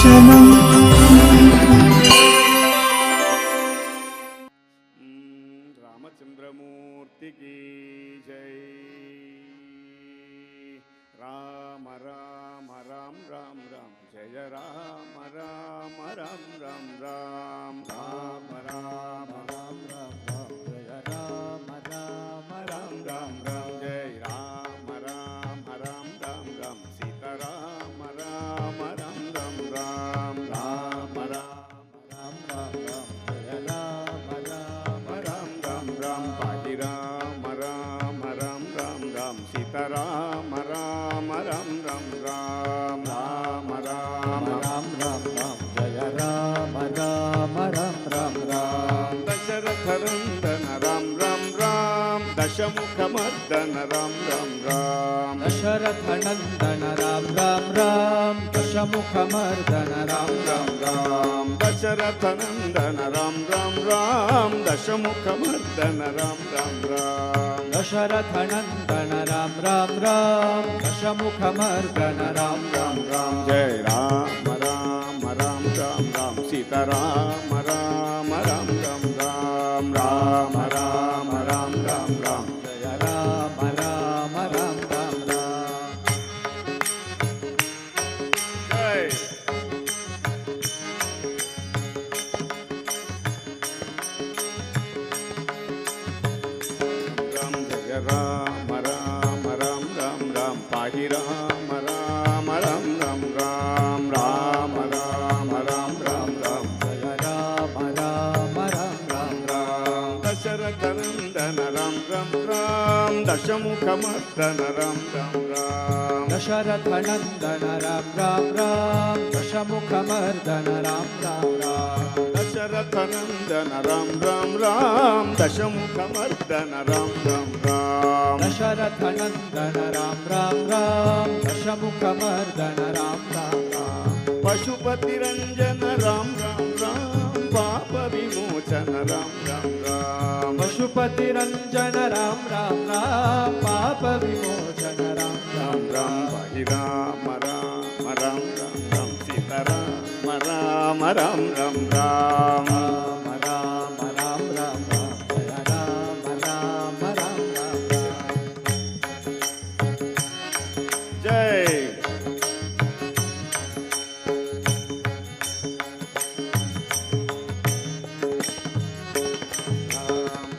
दर्शनम् रामचंद्रमूर्ति की जय। राम राम राम राम राम जय राम राम राम राम राम राम राम राम राम राम जय राम राम राम राम राम जय राम राम राम राम राम सीता राम राम राम राम राम राम राम राम राम राम जय राम राम राम राम राम पाहि राम राम राम राम राम सीता राम राम राम राम राम राम राम राम राम राम जय राम राम राम राम राम दशरथ नंदन राम राम राम दशमुखमर्दन राम राम राम दशरथ नंदन राम राम राम दशमुखमर्दन राम राम राम दशरथ नंदन राम राम राम दशमुखमर्दन राम राम राम दशरथ नंदन राम राम राम दशमुखमर्दन राम राम राम जय राम राम राम राम राम सीता राम राम राम राम राम राम राम राम राम राम जय राम राम राम राम राम जय राम जय राम राम राम राम राम पाहि राम राम राम राम राम राम राम राम राम राम जय राम राम राम राम राम दशरथ नंदन राम राम राम दशमुखमर्दन राम राम राम दशरथ नंदन राम राम राम दशमुखमर्दन राम राम राम दशरथ नंदन राम राम राम दशमुखमर्दन राम राम राम दशरथ नंदन राम राम राम दशमुखमर्दन राम राम राम पशुपति रंजन राम राम राम पाप विमोचन राम राम राम पशुपति रंजन राम राम राम पाप विमोचन राम राम राम पाहि राम राम राम राम राम सीता राम राम राम राम राम राम राम राम राम राम जय राम राम राम राम राम जय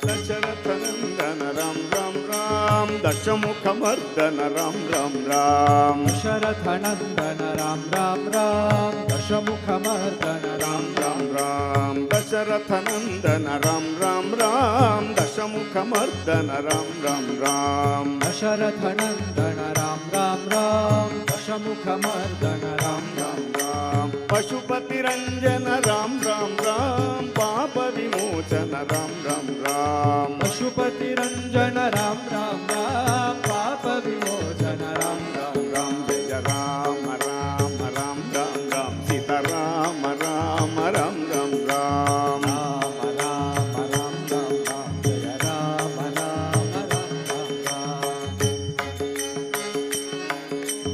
दशरथ नंदन राम राम राम दशमुखमर्दन राम राम राम दशरथ नंदन राम राम राम दशमुखमर्दन राम राम राम दशरथ नंदन राम राम राम दशमुखमर्दन राम राम राम दशरथ नंदन राम राम राम दशमुखमर्दन राम राम राम पशुपति रंजन राम राम राम पाप विमोचन राम राम राम पशुपति रंजन राम राम राम पाप विमोचन राम राम राम जय राम राम राम राम राम सीता राम राम राम राम राम राम राम राम राम राम जय राम राम राम राम राम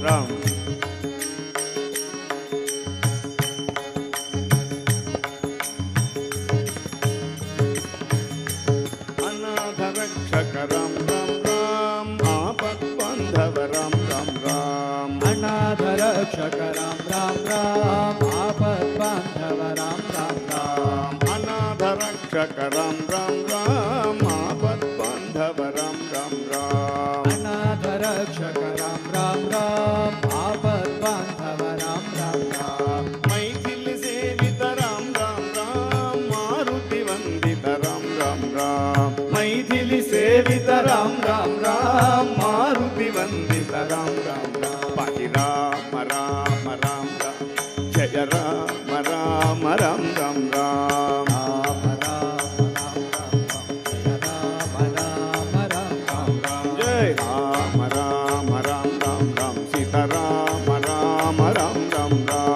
राम अनाथ रक्षक राम राम राम आपद बांधव राम राम राम अनाथ रक्षक राम राम राम आपद बांधव राम राम राम अनाथ रक्षक राम राम राम आपद बांधव राम राम राम अनाथ रक्षक राम राम राम आपद बांधव राम राम राम मैथिली सेवित राम राम राम मारुति वंदित राम राम राम मैथिली सेवित राम राम राम मारुति वंदित राम राम राम पाहि राम राम राम राम जय राम राम राम राम राम राम राम राम राम राम जय राम राम राम राम राम जय राम राम राम राम राम सीता राम राम राम राम राम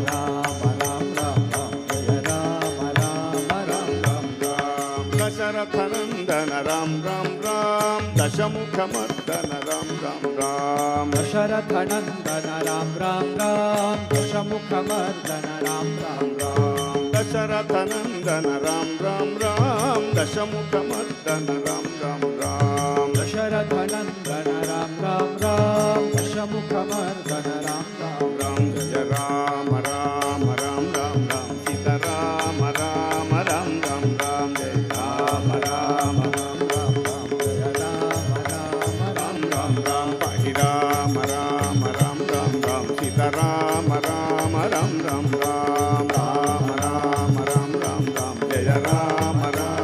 राम राम राम राम जय राम राम राम राम दशरथ नंदन राम राम राम दशमुखमर्दन दशमुखमर्दन राम राम राम दशरथ नंदन राम राम राम दशमुखमर्दन राम राम राम दशरथ नंदन राम राम राम दशमुखमर्दन राम राम राम दशरथ नंदन राम राम राम दशमुखमर्दन राम राम राम जय राम राम राम राम राम सीता राम राम राम राम राम जय राम राम राम राम राम जय राम राम राम राम राम पाहि राम राम राम राम राम सीता राम राम राम राम राम राम राम राम राम राम जय राम राम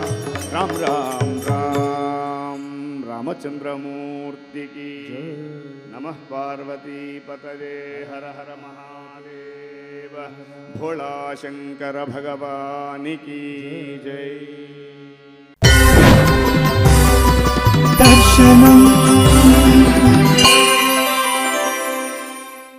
राम राम राम रामचंद्रमूर्ति की नमः पार्वती पतये हर हर महादेव भोला शंकर भगवान की जय।